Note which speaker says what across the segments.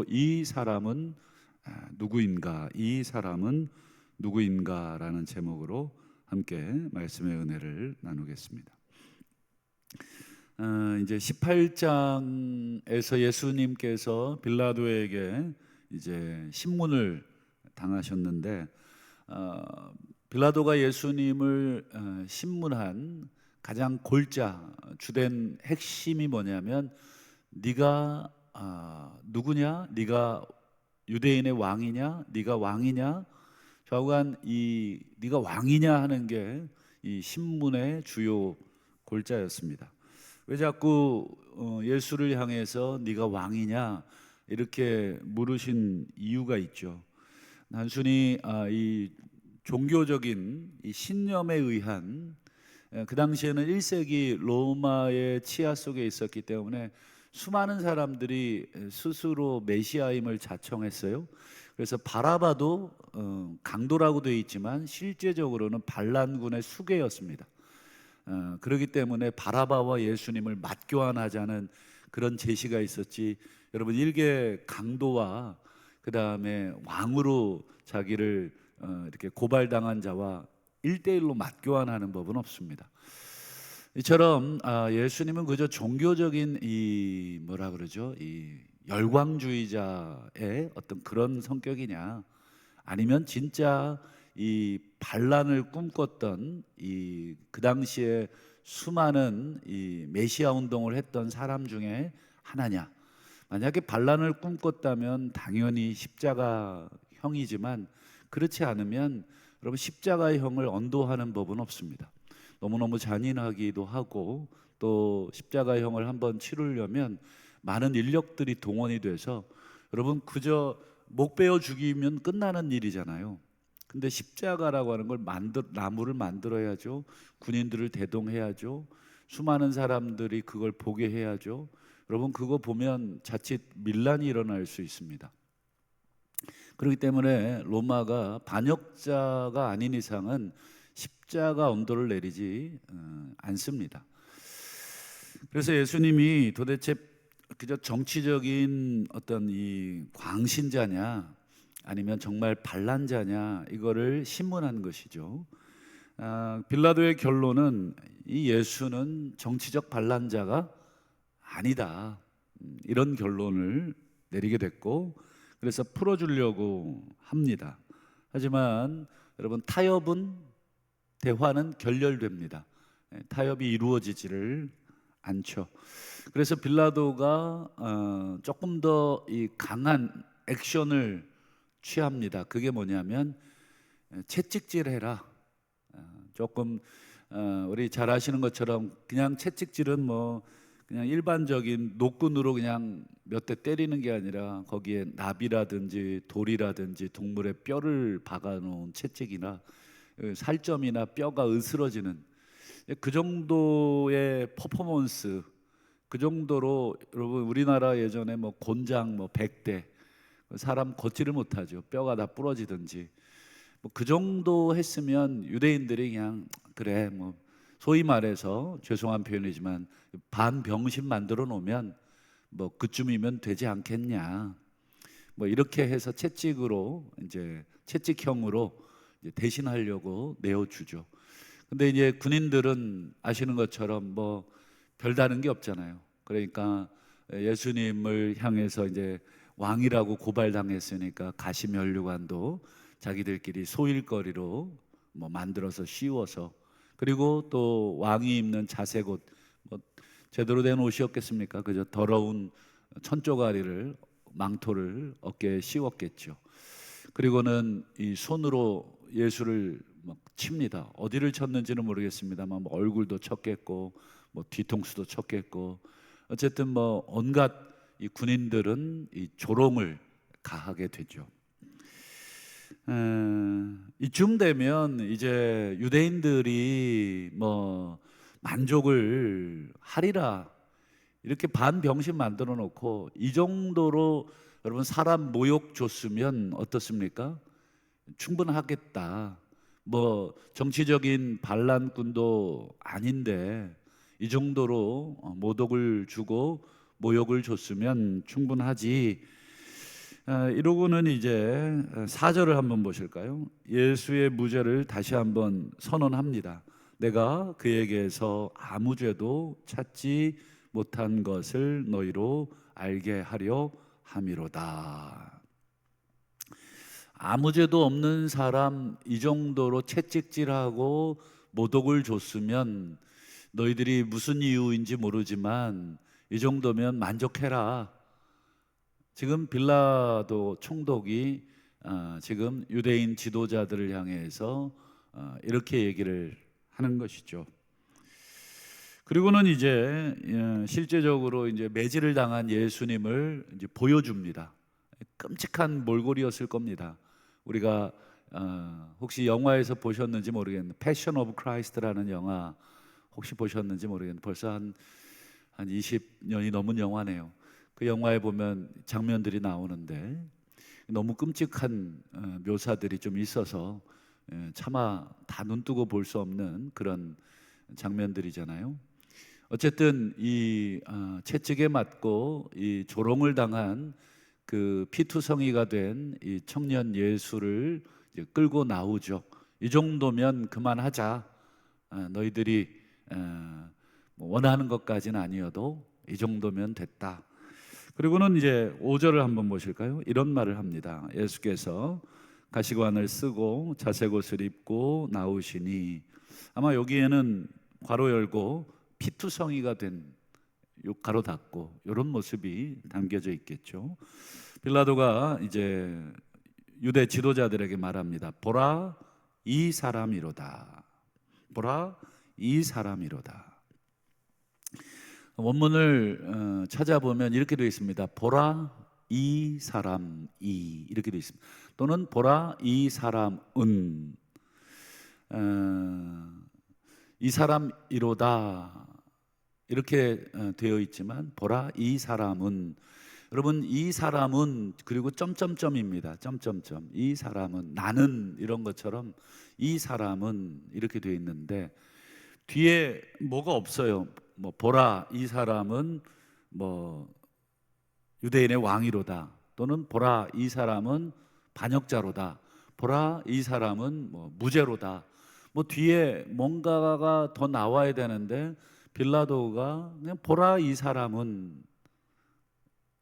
Speaker 1: 이 사람은 누구인가? 이 사람은 누구인가라는 제목으로 함께 말씀의 은혜를 나누겠습니다. 이제 18장에서 예수님께서 빌라도에게 이제 신문을 당하셨는데, 빌라도가 예수님을 신문한 가장 골자 주된 핵심이 뭐냐면, 네가 누구냐? 네가 유대인의 왕이냐? 네가 왕이냐? 좌우간 이 네가 왕이냐 하는 게 이 신문의 주요 골자였습니다. 왜 자꾸 예수를 향해서 네가 왕이냐 이렇게 물으신 이유가 있죠. 단순히 이 종교적인 이 신념에 의한, 그 당시에는 1세기 로마의 치하 속에 있었기 때문에 수많은 사람들이 스스로 메시아임을 자청했어요. 그래서 바라바도 강도라고 되어 있지만 실제적으로는 반란군의 수괴였습니다. 그렇기 때문에 바라바와 예수님을 맞교환하자는 그런 제시가 있었지, 여러분 일개 강도와 그 다음에 왕으로 자기를 이렇게 고발당한 자와 1대1로 맞교환하는 법은 없습니다. 이처럼 예수님은 그저 종교적인 이 뭐라 그러죠? 이 열광주의자의 어떤 그런 성격이냐, 아니면 진짜 이 반란을 꿈꿨던 이 그 당시에 수많은 이 메시아 운동을 했던 사람 중에 하나냐. 만약에 반란을 꿈꿨다면 당연히 십자가형이지만, 그렇지 않으면 여러분 십자가형을 언도하는 법은 없습니다. 너무너무 잔인하기도 하고, 또 십자가형을 한번 치르려면 많은 인력들이 동원이 돼서, 여러분 그저 목 베어 죽이면 끝나는 일이잖아요. 근데 십자가라고 하는 걸 나무를 만들어야죠. 군인들을 대동해야죠. 수많은 사람들이 그걸 보게 해야죠. 여러분 그거 보면 자칫 밀란이 일어날 수 있습니다. 그렇기 때문에 로마가 반역자가 아닌 이상은 십자가 언도를 내리지 않습니다. 그래서 예수님이 도대체 그저 정치적인 어떤 이 광신자냐, 아니면 정말 반란자냐, 이거를 신문한 것이죠. 빌라도의 결론은 이 예수는 정치적 반란자가 아니다, 이런 결론을 내리게 됐고, 그래서 풀어주려고 합니다. 하지만 여러분, 대화는 결렬됩니다. 타협이 이루어지지를 않죠. 그래서 빌라도가 조금 더 이 강한 액션을 취합니다. 그게 뭐냐면 채찍질해라. 조금 우리 잘 아시는 것처럼 그냥 채찍질은 뭐 그냥 일반적인 노끈으로 그냥 몇 대 때리는 게 아니라, 거기에 나비라든지 돌이라든지 동물의 뼈를 박아 놓은 채찍이나 살점이나 뼈가 으스러지는 그 정도의 퍼포먼스, 그 정도로 여러분 우리나라 예전에 뭐 곤장 뭐 100대 사람 걷지를 못하죠. 뼈가 다 부러지든지 뭐 그 정도 했으면 유대인들이 그냥 그래 뭐 소위 말해서 죄송한 표현이지만 반병신 만들어 놓으면 뭐 그쯤이면 되지 않겠냐, 뭐 이렇게 해서 채찍으로 이제 채찍형으로 이제 대신하려고 내어주죠. 근데 이제 군인들은 아시는 것처럼 뭐 별다른 게 없잖아요. 그러니까 예수님을 향해서 이제 왕이라고 고발당했으니까 가시면류관도 자기들끼리 소일거리로 뭐 만들어서 씌워서, 그리고 또 왕이 입는 자색옷, 뭐 제대로 된 옷이었겠습니까? 그저 더러운 천조가리를, 망토를 어깨에 씌웠겠죠. 그리고는 이 손으로 예수를 막 칩니다. 어디를 쳤는지는 모르겠습니다만 뭐 얼굴도 쳤겠고 뭐 뒤통수도 쳤겠고, 어쨌든 뭐 온갖 이 군인들은 이 조롱을 가하게 되죠. 이쯤 되면 이제 유대인들이 뭐 만족을 하리라, 이렇게 반병신 만들어 놓고 이 정도로 여러분 사람 모욕 줬으면 어떻습니까? 충분하겠다. 뭐 정치적인 반란꾼도 아닌데 이 정도로 모독을 주고 모욕을 줬으면 충분하지. 이러고는 이제 4절을 한번 보실까요? 예수의 무죄를 다시 한번 선언합니다. 내가 그에게서 아무 죄도 찾지 못한 것을 너희로 알게 하려 함이로다. 아무 죄도 없는 사람 이 정도로 채찍질하고 모독을 줬으면 너희들이 무슨 이유인지 모르지만 이 정도면 만족해라. 지금 빌라도 총독이 지금 유대인 지도자들을 향해서 이렇게 얘기를 하는 것이죠. 그리고는 이제 실제적으로 이제 매질을 당한 예수님을 이제 보여줍니다. 끔찍한 몰골이었을 겁니다. 우리가 혹시 영화에서 보셨는지 모르겠는데 패션 오브 크라이스트라는 영화 혹시 보셨는지 모르겠는데 벌써 한 20년이 넘은 영화네요. 그 영화에 보면 장면들이 나오는데 너무 끔찍한 묘사들이 좀 있어서 차마 다 눈뜨고 볼 수 없는 그런 장면들이잖아요. 어쨌든 이 채찍에 맞고 이 조롱을 당한 그 피투성이가 된 이 청년 예수를 이제 끌고 나오죠. 이 정도면 그만하자. 너희들이 원하는 것까지는 아니어도 이 정도면 됐다. 그리고는 이제 5절을 한번 보실까요? 이런 말을 합니다. 예수께서 가시관을 쓰고 자색 옷을 입고 나오시니, 아마 여기에는 괄호 열고 피투성이가 된 가로 닫고 이런 모습이 담겨져 있겠죠. 빌라도가 이제 유대 지도자들에게 말합니다. 보라 이 사람이로다. 보라 이 사람이로다. 원문을 찾아보면 이렇게 되어 있습니다. 보라 이 사람이, 이렇게 되어 있습니다. 또는 보라 이 사람은, 이 사람이로다 이렇게 되어 있지만 보라 이 사람은, 여러분 이 사람은 그리고 점점점입니다. 점점점. 이 사람은 나는 이런 것처럼 이 사람은 이렇게 되어 있는데 뒤에 뭐가 없어요. 뭐 보라 이 사람은 뭐 유대인의 왕이로다, 또는 보라 이 사람은 반역자로다, 보라 이 사람은 뭐 무죄로다. 뭐 뒤에 뭔가가 더 나와야 되는데 빌라도가 그냥 보라 이 사람은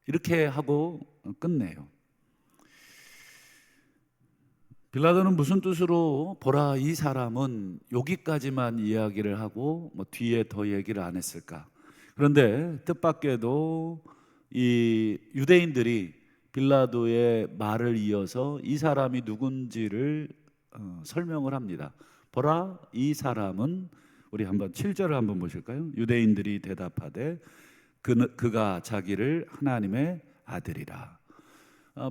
Speaker 1: 이렇게 하고 끝내요. 빌라도는 무슨 뜻으로 보라 이 사람은 여기까지만 이야기를 하고 뭐 뒤에 더 얘기를 안 했을까? 그런데 뜻밖에도 이 유대인들이 빌라도의 말을 이어서 이 사람이 누군지를 설명을 합니다. 보라 이 사람은, 우리 한번 7절을 한번 보실까요? 유대인들이 대답하되 그가 자기를 하나님의 아들이라.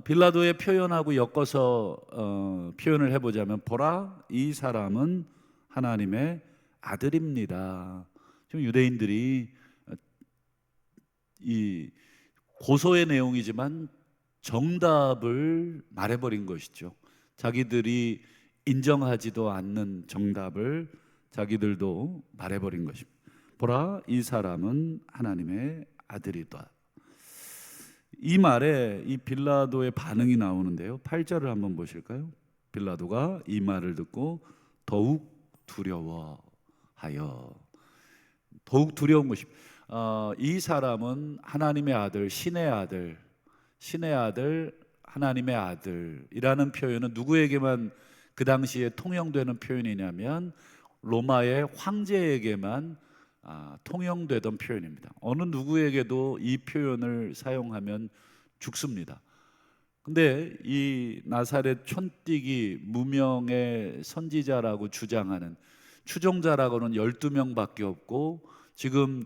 Speaker 1: 빌라도의 표현하고 엮어서 표현을 해보자면 보라 이 사람은 하나님의 아들입니다. 지금 유대인들이 이 고소의 내용이지만 정답을 말해버린 것이죠. 자기들이 인정하지도 않는 정답을 자기들도 말해버린 것입니다. 보라 이 사람은 하나님의 아들이다. 이 말에 이 빌라도의 반응이 나오는데요. 8절을 한번 보실까요? 빌라도가 이 말을 듣고 더욱 두려워하여, 더욱 두려운 것입니다. 이 사람은 하나님의 아들, 신의 아들, 신의 아들, 하나님의 아들이라는 표현은 누구에게만 그 당시에 통용되는 표현이냐면 로마의 황제에게만 통용되던 표현입니다. 어느 누구에게도 이 표현을 사용하면 죽습니다. 근데 이 나사렛 촌뛰기 무명의 선지자라고 주장하는 추종자라고는 12명밖에 없고, 지금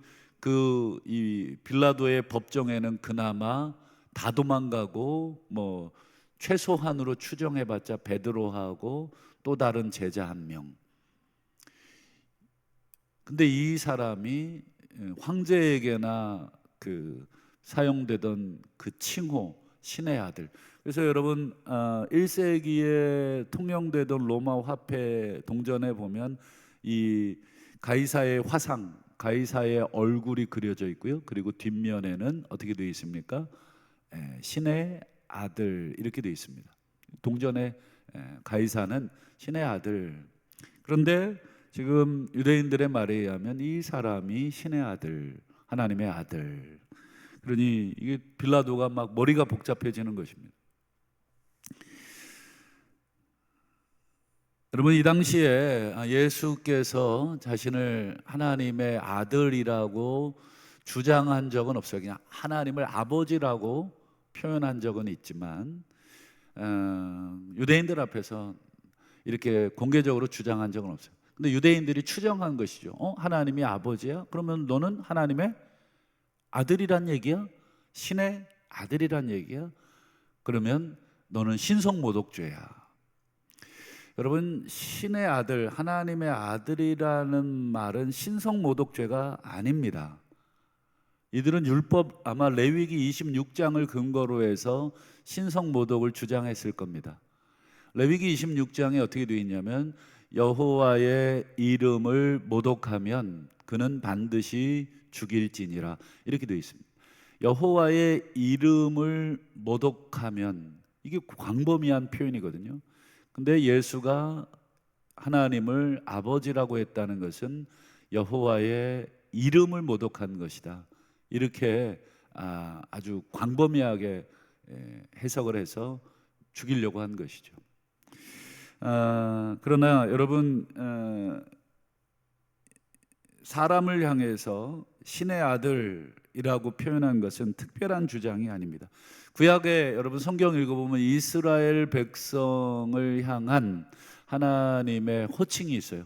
Speaker 1: 이 빌라도의 법정에는 그나마 다 도망가고 뭐 최소한으로 추정해봤자 베드로하고 또 다른 제자 1명. 근데 이 사람이 황제에게나 사용되던 그 칭호, 신의 아들. 그래서 여러분 1세기에 통용되던 로마 화폐 동전에 보면 이 가이사의 화상, 가이사의 얼굴이 그려져 있고요. 그리고 뒷면에는 어떻게 되어 있습니까? 신의 아들 이렇게 되어 있습니다. 동전의 가이사는 신의 아들. 그런데 지금 유대인들의 말에 의하면 이 사람이 신의 아들, 하나님의 아들. 그러니 이게 빌라도가 막 머리가 복잡해지는 것입니다. 여러분, 이 당시에 예수께서 자신을 하나님의 아들이라고 주장한 적은 없어요. 그냥 하나님을 아버지라고 표현한 적은 있지만 유대인들 앞에서 이렇게 공개적으로 주장한 적은 없어요. 근데 유대인들이 추정한 것이죠. 하나님이 아버지야? 그러면 너는 하나님의 아들이란 얘기야? 신의 아들이란 얘기야? 그러면 너는 신성모독죄야. 여러분, 신의 아들, 하나님의 아들이라는 말은 신성모독죄가 아닙니다. 이들은 율법, 아마 레위기 26장을 근거로 해서 신성모독을 주장했을 겁니다. 레위기 26장에 어떻게 되어 있냐면 여호와의 이름을 모독하면 그는 반드시 죽일지니라 이렇게 되어 있습니다. 여호와의 이름을 모독하면, 이게 광범위한 표현이거든요. 근데 예수가 하나님을 아버지라고 했다는 것은 여호와의 이름을 모독한 것이다. 이렇게 아주 광범위하게 해석을 해서 죽이려고 한 것이죠. 그러나 여러분, 사람을 향해서 신의 아들이라고 표현한 것은 특별한 주장이 아닙니다. 구약에 여러분 성경 읽어보면 이스라엘 백성을 향한 하나님의 호칭이 있어요.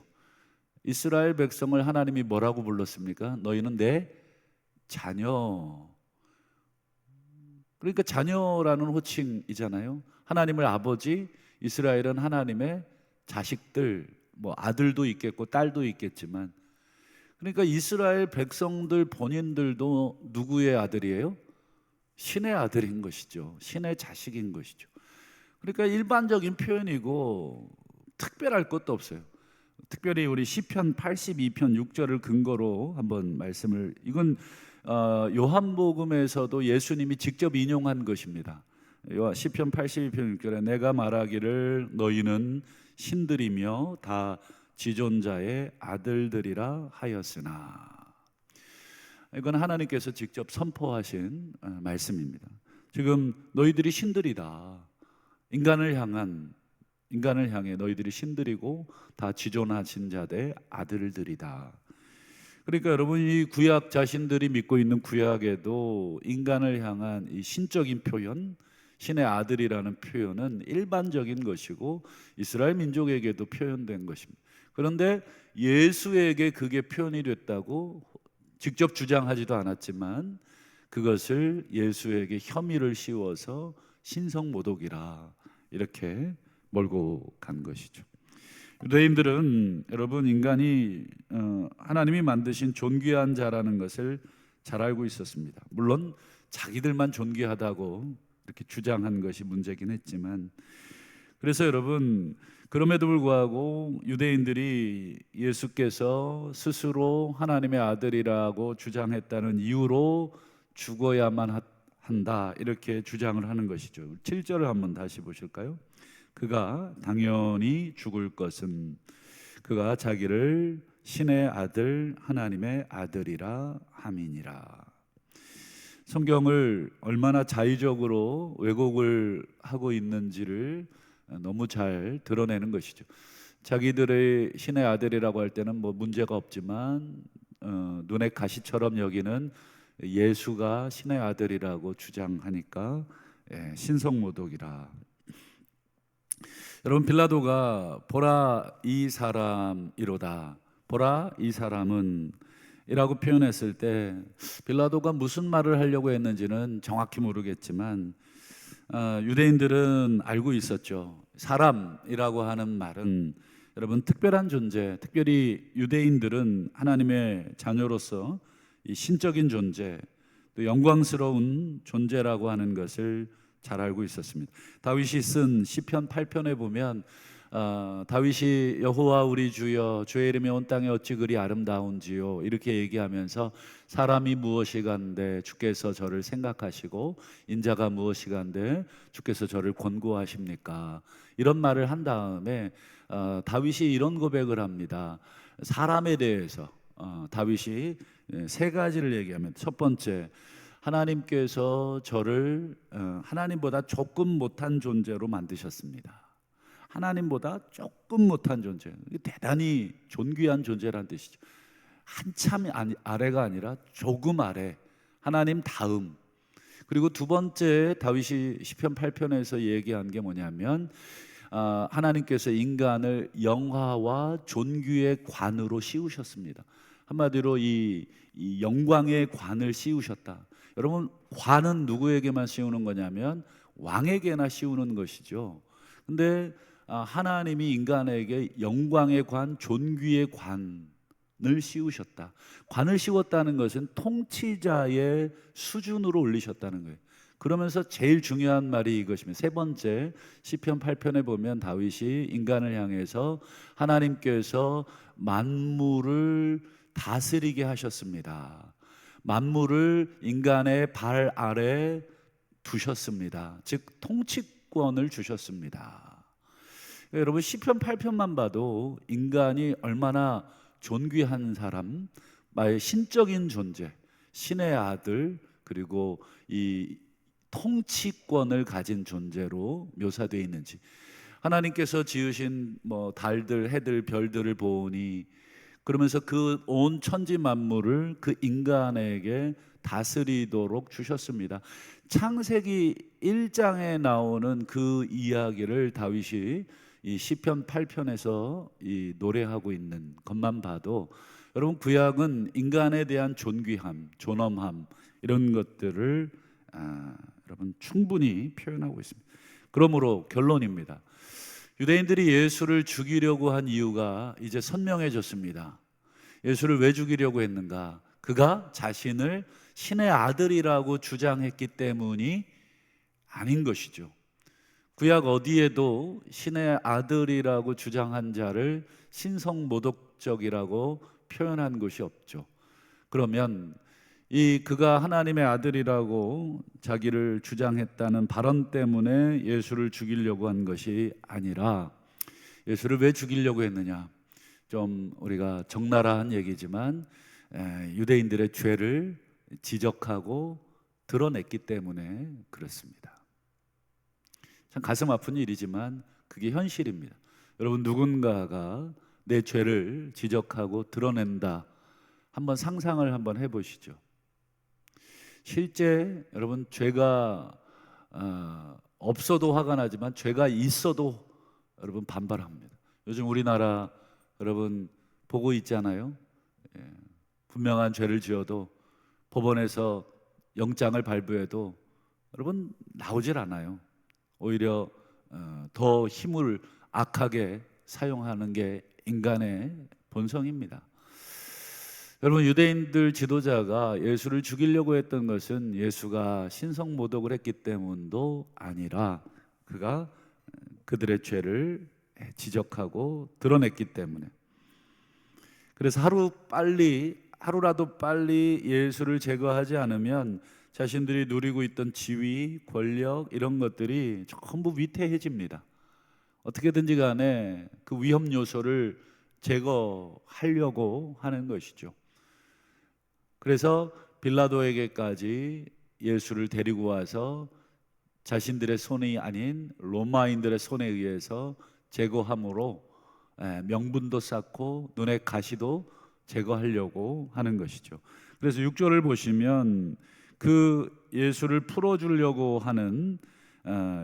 Speaker 1: 이스라엘 백성을 하나님이 뭐라고 불렀습니까? 너희는 내 자녀. 그러니까 자녀라는 호칭이잖아요. 하나님을 아버지, 이스라엘은 하나님의 자식들, 뭐 아들도 있겠고 딸도 있겠지만, 그러니까 이스라엘 백성들 본인들도 누구의 아들이에요? 신의 아들인 것이죠. 신의 자식인 것이죠. 그러니까 일반적인 표현이고 특별할 것도 없어요. 특별히 우리 시편 82편 6절을 근거로 한번 말씀을, 이건 요한복음에서도 예수님이 직접 인용한 것입니다. 시편 82편 6절에 내가 말하기를 너희는 신들이며 다 지존자의 아들들이라 하였으나, 이건 하나님께서 직접 선포하신 말씀입니다. 지금 너희들이 신들이다. 인간을 향해 너희들이 신들이고 다 지존하신 자들의 아들들이다. 그러니까 여러분, 이 구약 자신들이 믿고 있는 구약에도 인간을 향한 이 신적인 표현, 신의 아들이라는 표현은 일반적인 것이고 이스라엘 민족에게도 표현된 것입니다. 그런데 예수에게 그게 표현이 됐다고 직접 주장하지도 않았지만 그것을 예수에게 혐의를 씌워서 신성모독이라 이렇게 몰고 간 것이죠. 유대인들은 여러분, 인간이 하나님이 만드신 존귀한 자라는 것을 잘 알고 있었습니다. 물론 자기들만 존귀하다고 이렇게 주장한 것이 문제긴 했지만, 그래서 여러분, 그럼에도 불구하고 유대인들이 예수께서 스스로 하나님의 아들이라고 주장했다는 이유로 죽어야만 한다 이렇게 주장을 하는 것이죠. 7절을 한번 다시 보실까요? 그가 당연히 죽을 것은 그가 자기를 신의 아들 하나님의 아들이라 함이니라. 성경을 얼마나 자의적으로 왜곡을 하고 있는지를 너무 잘 드러내는 것이죠. 자기들의 신의 아들이라고 할 때는 뭐 문제가 없지만 눈의 가시처럼 여기는 예수가 신의 아들이라고 주장하니까 신성모독이라. 여러분, 빌라도가 보라 이 사람이로다, 보라 이 사람은 이라고 표현했을 때 빌라도가 무슨 말을 하려고 했는지는 정확히 모르겠지만 유대인들은 알고 있었죠. 사람이라고 하는 말은 여러분 특별한 존재, 특별히 유대인들은 하나님의 자녀로서 이 신적인 존재, 또 영광스러운 존재라고 하는 것을 잘 알고 있었습니다. 다윗이 쓴 시편 8편에 보면 다윗이 여호와 우리 주여 주의 이름이 온 땅에 어찌 그리 아름다운지요 이렇게 얘기하면서 사람이 무엇이간데 주께서 저를 생각하시고 인자가 무엇이간데 주께서 저를 권고하십니까? 이런 말을 한 다음에 다윗이 이런 고백을 합니다. 사람에 대해서 다윗이 세 가지를 얘기하면, 첫 번째, 하나님께서 저를 하나님보다 조금 못한 존재로 만드셨습니다. 하나님보다 조금 못한 존재, 대단히 존귀한 존재란 뜻이죠. 한참 아래가 아니라 조금 아래, 하나님 다음. 그리고 두 번째, 다윗이 시편 8편에서 얘기한 게 뭐냐면 하나님께서 인간을 영화와 존귀의 관으로 씌우셨습니다. 한마디로 이 영광의 관을 씌우셨다. 여러분, 관은 누구에게만 씌우는 거냐면 왕에게나 씌우는 것이죠. 근데 하나님이 인간에게 영광의 관, 존귀의 관을 씌우셨다. 관을 씌웠다는 것은 통치자의 수준으로 올리셨다는 거예요. 그러면서 제일 중요한 말이 이것입니다. 세 번째, 시편 8편에 보면 다윗이 인간을 향해서 하나님께서 만물을 다스리게 하셨습니다. 만물을 인간의 발 아래 두셨습니다. 즉 통치권을 주셨습니다. 여러분, 시편 8편만 봐도 인간이 얼마나 존귀한 사람, 마의 신적인 존재, 신의 아들, 그리고 이 통치권을 가진 존재로 묘사되어 있는지, 하나님께서 지으신 달들, 해들, 별들을 보니 그러면서 그 온 천지 만물을 그 인간에게 다스리도록 주셨습니다. 창세기 1장에 나오는 그 이야기를 다윗이 이 시편 8편에서 이 노래하고 있는 것만 봐도 여러분, 구약은 인간에 대한 존귀함, 존엄함, 이런 것들을 여러분 충분히 표현하고 있습니다. 그러므로 결론입니다. 유대인들이 예수를 죽이려고 한 이유가 이제 선명해졌습니다. 예수를 왜 죽이려고 했는가? 그가 자신을 신의 아들이라고 주장했기 때문이 아닌 것이죠. 구약 어디에도 신의 아들이라고 주장한 자를 신성모독적이라고 표현한 것이 없죠. 그러면 그가 하나님의 아들이라고 자기를 주장했다는 발언 때문에 예수를 죽이려고 한 것이 아니라, 예수를 왜 죽이려고 했느냐? 좀 우리가 적나라한 얘기지만 유대인들의 죄를 지적하고 드러냈기 때문에 그렇습니다. 참 가슴 아픈 일이지만 그게 현실입니다. 여러분, 누군가가 내 죄를 지적하고 드러낸다, 한번 상상을 한번 해보시죠. 실제 여러분, 죄가 없어도 화가 나지만 죄가 있어도 여러분 반발합니다. 요즘 우리나라 여러분 보고 있잖아요. 분명한 죄를 지어도 법원에서 영장을 발부해도 여러분 나오질 않아요. 오히려 더 힘을 악하게 사용하는 게 인간의 본성입니다. 여러분, 유대인들 지도자가 예수를 죽이려고 했던 것은 예수가 신성모독을 했기 때문도 아니라 그가 그들의 죄를 지적하고 드러냈기 때문에. 그래서 하루라도 빨리 예수를 제거하지 않으면 자신들이 누리고 있던 지위, 권력, 이런 것들이 전부 위태해집니다. 어떻게든지 간에 그 위험 요소를 제거하려고 하는 것이죠. 그래서 빌라도에게까지 예수를 데리고 와서 자신들의 손이 아닌 로마인들의 손에 의해서 제거함으로 명분도 쌓고 눈의 가시도 제거하려고 하는 것이죠. 그래서 6절을 보시면 그 예수를 풀어주려고 하는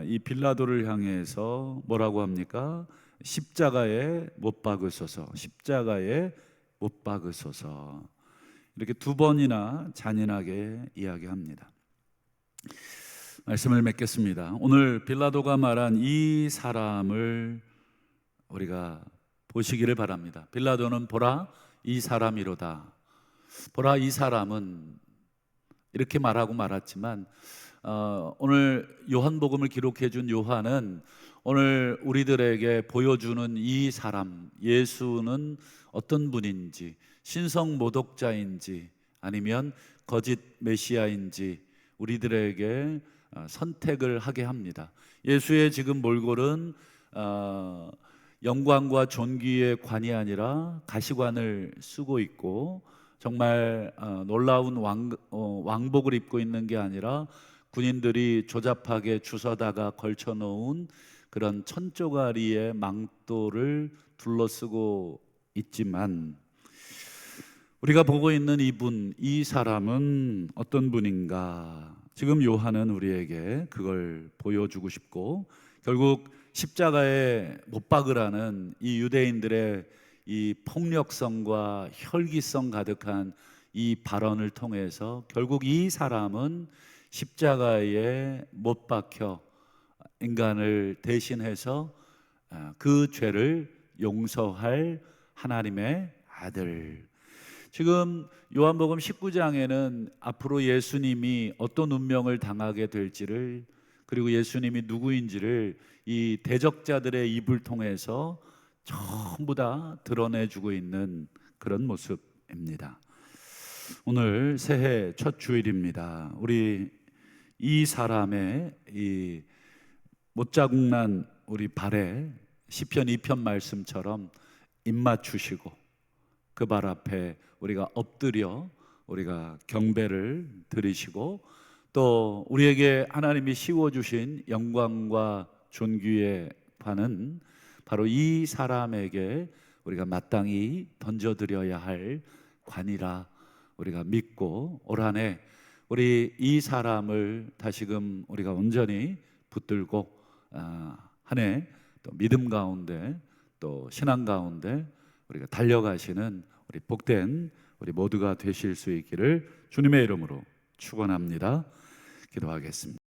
Speaker 1: 이 빌라도를 향해서 뭐라고 합니까? 십자가에 못 박으소서, 십자가에 못 박으소서, 이렇게 두 번이나 잔인하게 이야기합니다. 말씀을 맺겠습니다. 오늘 빌라도가 말한 이 사람을 우리가 보시기를 바랍니다. 빌라도는 보라 이 사람이로다. 보라 이 사람은 이렇게 말하고 말았지만 오늘 요한복음을 기록해 준 요한은 오늘 우리들에게 보여주는 이 사람 예수는 어떤 분인지, 신성 모독자인지 아니면 거짓 메시아인지 우리들에게 선택을 하게 합니다. 예수의 지금 몰골은 영광과 존귀의 관이 아니라 가시관을 쓰고 있고, 정말 놀라운 왕복을 입고 있는 게 아니라 군인들이 조잡하게 주워다가 걸쳐놓은 그런 천조가리의 망토를 둘러쓰고 있지만, 우리가 보고 있는 이분, 이 사람은 어떤 분인가? 지금 요한은 우리에게 그걸 보여주고 싶고, 결국 십자가에 못 박으라는 이 유대인들의 이 폭력성과 혈기성 가득한 이 발언을 통해서 결국 이 사람은 십자가에 못 박혀 인간을 대신해서 그 죄를 용서할 하나님의 아들. 지금 요한복음 19장에는 앞으로 예수님이 어떤 운명을 당하게 될지를, 그리고 예수님이 누구인지를 이 대적자들의 입을 통해서 전부 다 드러내주고 있는 그런 모습입니다. 오늘 새해 첫 주일입니다. 우리 이 사람의 이 못자국난 우리 발에 시편 2편 말씀처럼 입맞추시고 그 발 앞에 우리가 엎드려 우리가 경배를 드리시고, 또 우리에게 하나님이 씌워주신 영광과 존귀의 관은 바로 이 사람에게 우리가 마땅히 던져드려야 할 관이라 우리가 믿고, 올 한 해 우리 이 사람을 다시금 우리가 온전히 붙들고 한 해 또 믿음 가운데 또 신앙 가운데 우리가 달려가시는 우리 복된 우리 모두가 되실 수 있기를 주님의 이름으로 축원합니다. 기도하겠습니다.